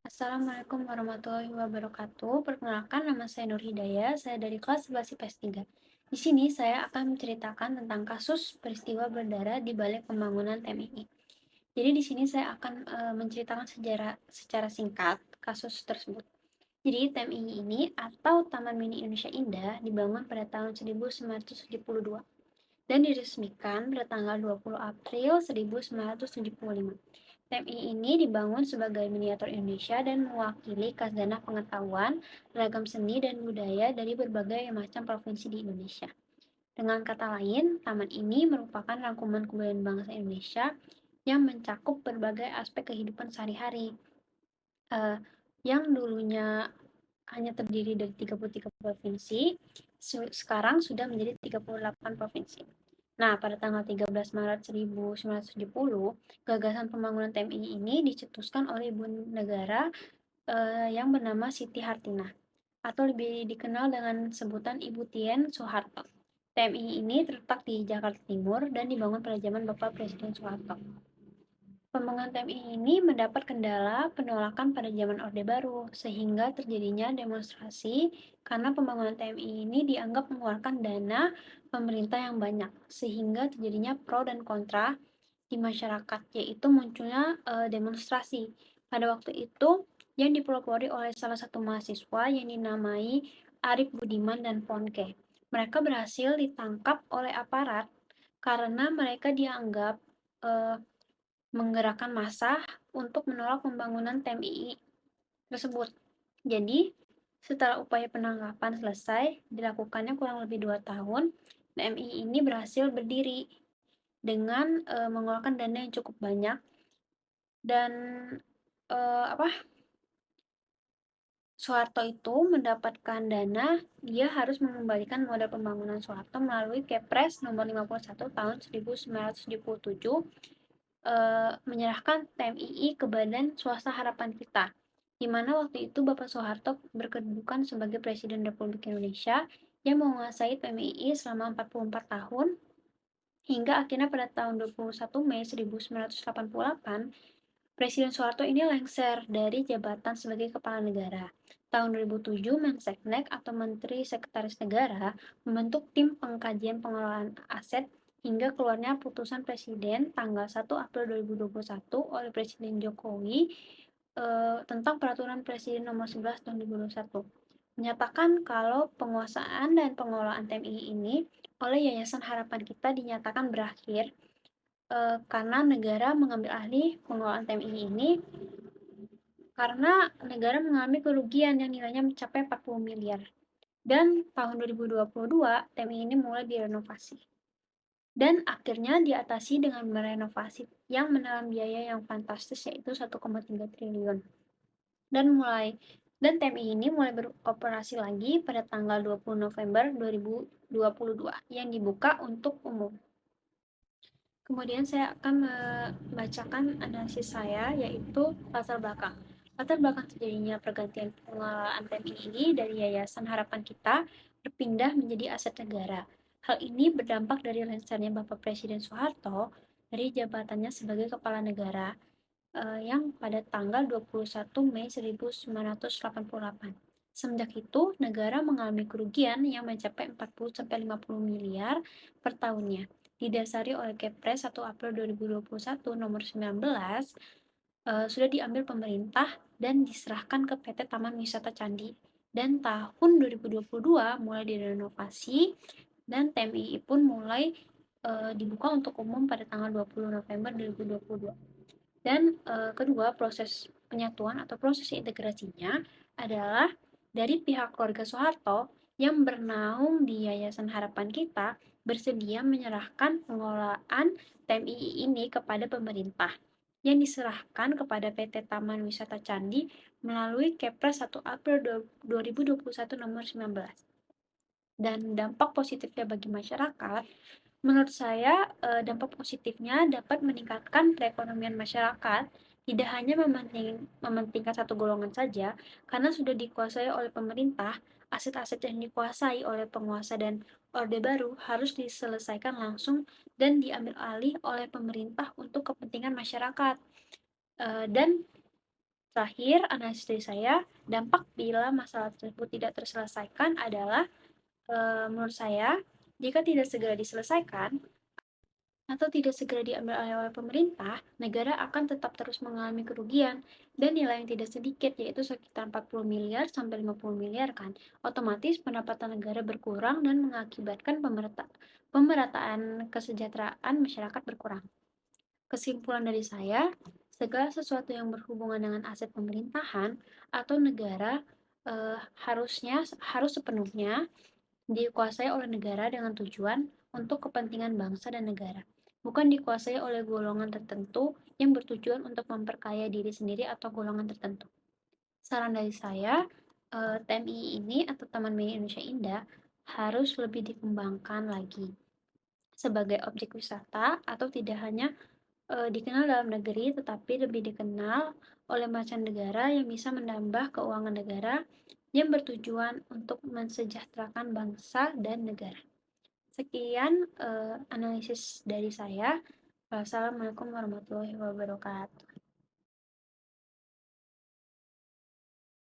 Assalamualaikum warahmatullahi wabarakatuh. Perkenalkan, nama saya Nur Hidayah. Saya dari kelas 11 IPS 3. Di sini saya akan menceritakan tentang kasus peristiwa berdarah di balik pembangunan TMII. Jadi di sini saya akan menceritakan sejarah secara singkat kasus tersebut. Jadi TMII ini atau Taman Mini Indonesia Indah dibangun pada tahun 1972 dan diresmikan pada tanggal 20 April 1975. TMI ini dibangun sebagai miniatur Indonesia dan mewakili khazanah pengetahuan, ragam seni dan budaya dari berbagai macam provinsi di Indonesia. Dengan kata lain, taman ini merupakan rangkuman kebudayaan bangsa Indonesia yang mencakup berbagai aspek kehidupan sehari-hari, yang dulunya hanya terdiri dari 33 provinsi, sekarang sudah menjadi 38 provinsi. Nah, pada tanggal 13 Maret 1970, gagasan pembangunan TMI ini dicetuskan oleh Ibu Negara yang bernama Siti Hartinah, atau lebih dikenal dengan sebutan Ibu Tien Soeharto. TMI ini terletak di Jakarta Timur dan dibangun pada zaman Bapak Presiden Soeharto. Pembangunan TMI ini mendapat kendala penolakan pada zaman Orde Baru, sehingga terjadinya demonstrasi karena pembangunan TMI ini dianggap mengeluarkan dana pemerintah yang banyak, sehingga terjadinya pro dan kontra di masyarakat, yaitu munculnya demonstrasi. Pada waktu itu, yang dipelopori oleh salah satu mahasiswa yang dinamai Arif Budiman dan Ponke. Mereka berhasil ditangkap oleh aparat karena mereka dianggap menggerakkan massa untuk menolak pembangunan TMII tersebut. Jadi, setelah upaya penangkapan selesai, dilakukannya kurang lebih 2 tahun, TMII ini berhasil berdiri dengan mengeluarkan dana yang cukup banyak dan Soeharto itu mendapatkan dana, dia harus mengembalikan modal pembangunan Soeharto melalui Kepres nomor 51 tahun 1977 menyerahkan TMII ke Badan Swasta Harapan Kita, di mana waktu itu Bapak Soeharto berkedudukan sebagai Presiden Republik Indonesia yang menguasai TMII selama 44 tahun, hingga akhirnya pada tahun 21 Mei 1988, Presiden Soeharto ini lengser dari jabatan sebagai Kepala Negara. Tahun 2007, Menseknek atau Menteri Sekretaris Negara membentuk tim pengkajian pengelolaan aset hingga keluarnya putusan Presiden tanggal 1 April 2021 oleh Presiden Jokowi tentang Peraturan Presiden Nomor 11 Tahun 2021, menyatakan kalau penguasaan dan pengelolaan TMI ini oleh Yayasan Harapan Kita dinyatakan berakhir karena negara mengambil alih pengelolaan TMI ini karena negara mengalami kerugian yang nilainya mencapai 40 miliar. Dan tahun 2022, TMI ini mulai direnovasi. Dan akhirnya diatasi dengan merenovasi yang menelan biaya yang fantastis, yaitu 1,3 triliun. Dan TMI ini mulai beroperasi lagi pada tanggal 20 November 2022 yang dibuka untuk umum. Kemudian saya akan membacakan analisis saya, yaitu latar belakang. Latar belakang terjadinya pergantian pengelolaan TMI ini dari Yayasan Harapan Kita berpindah menjadi aset negara. Hal ini berdampak dari lengsernya Bapak Presiden Soeharto dari jabatannya sebagai Kepala Negara yang pada tanggal 21 Mei 1988. Semenjak itu, negara mengalami kerugian yang mencapai 40-50 miliar per tahunnya, didasari oleh Kepres 1 April 2021 nomor 19, sudah diambil pemerintah dan diserahkan ke PT Taman Wisata Candi. Dan tahun 2022 mulai direnovasi dan TMII pun mulai dibuka untuk umum pada tanggal 20 November 2022. Dan kedua, proses penyatuan atau proses integrasinya adalah dari pihak keluarga Soeharto yang bernaung di Yayasan Harapan Kita bersedia menyerahkan pengelolaan TMII ini kepada pemerintah yang diserahkan kepada PT Taman Wisata Candi melalui Kepres 1 April 2021 nomor 19. Dan dampak positifnya bagi masyarakat, menurut saya dampak positifnya dapat meningkatkan perekonomian masyarakat, tidak hanya mementingkan satu golongan saja, karena sudah dikuasai oleh pemerintah, aset-aset yang dikuasai oleh penguasa dan Orde Baru harus diselesaikan langsung dan diambil alih oleh pemerintah untuk kepentingan masyarakat. Dan terakhir, analisis dari saya, dampak bila masalah tersebut tidak terselesaikan adalah, menurut saya, jika tidak segera diselesaikan atau tidak segera diambil alih oleh pemerintah, negara akan tetap terus mengalami kerugian dan nilai yang tidak sedikit, yaitu sekitar 40 miliar sampai 50 miliar kan. Otomatis pendapatan negara berkurang dan mengakibatkan pemerataan kesejahteraan masyarakat berkurang. Kesimpulan dari saya, segala sesuatu yang berhubungan dengan aset pemerintahan atau negara harus sepenuhnya dikuasai oleh negara dengan tujuan untuk kepentingan bangsa dan negara, bukan dikuasai oleh golongan tertentu yang bertujuan untuk memperkaya diri sendiri atau golongan tertentu. Saran dari saya, TMI ini atau Taman Mini Indonesia Indah harus lebih dikembangkan lagi sebagai objek wisata atau tidak hanya dikenal dalam negeri tetapi lebih dikenal oleh mancanegara yang bisa menambah keuangan negara yang bertujuan untuk mensejahterakan bangsa dan negara. Sekian analisis dari saya. Wassalamualaikum warahmatullahi wabarakatuh.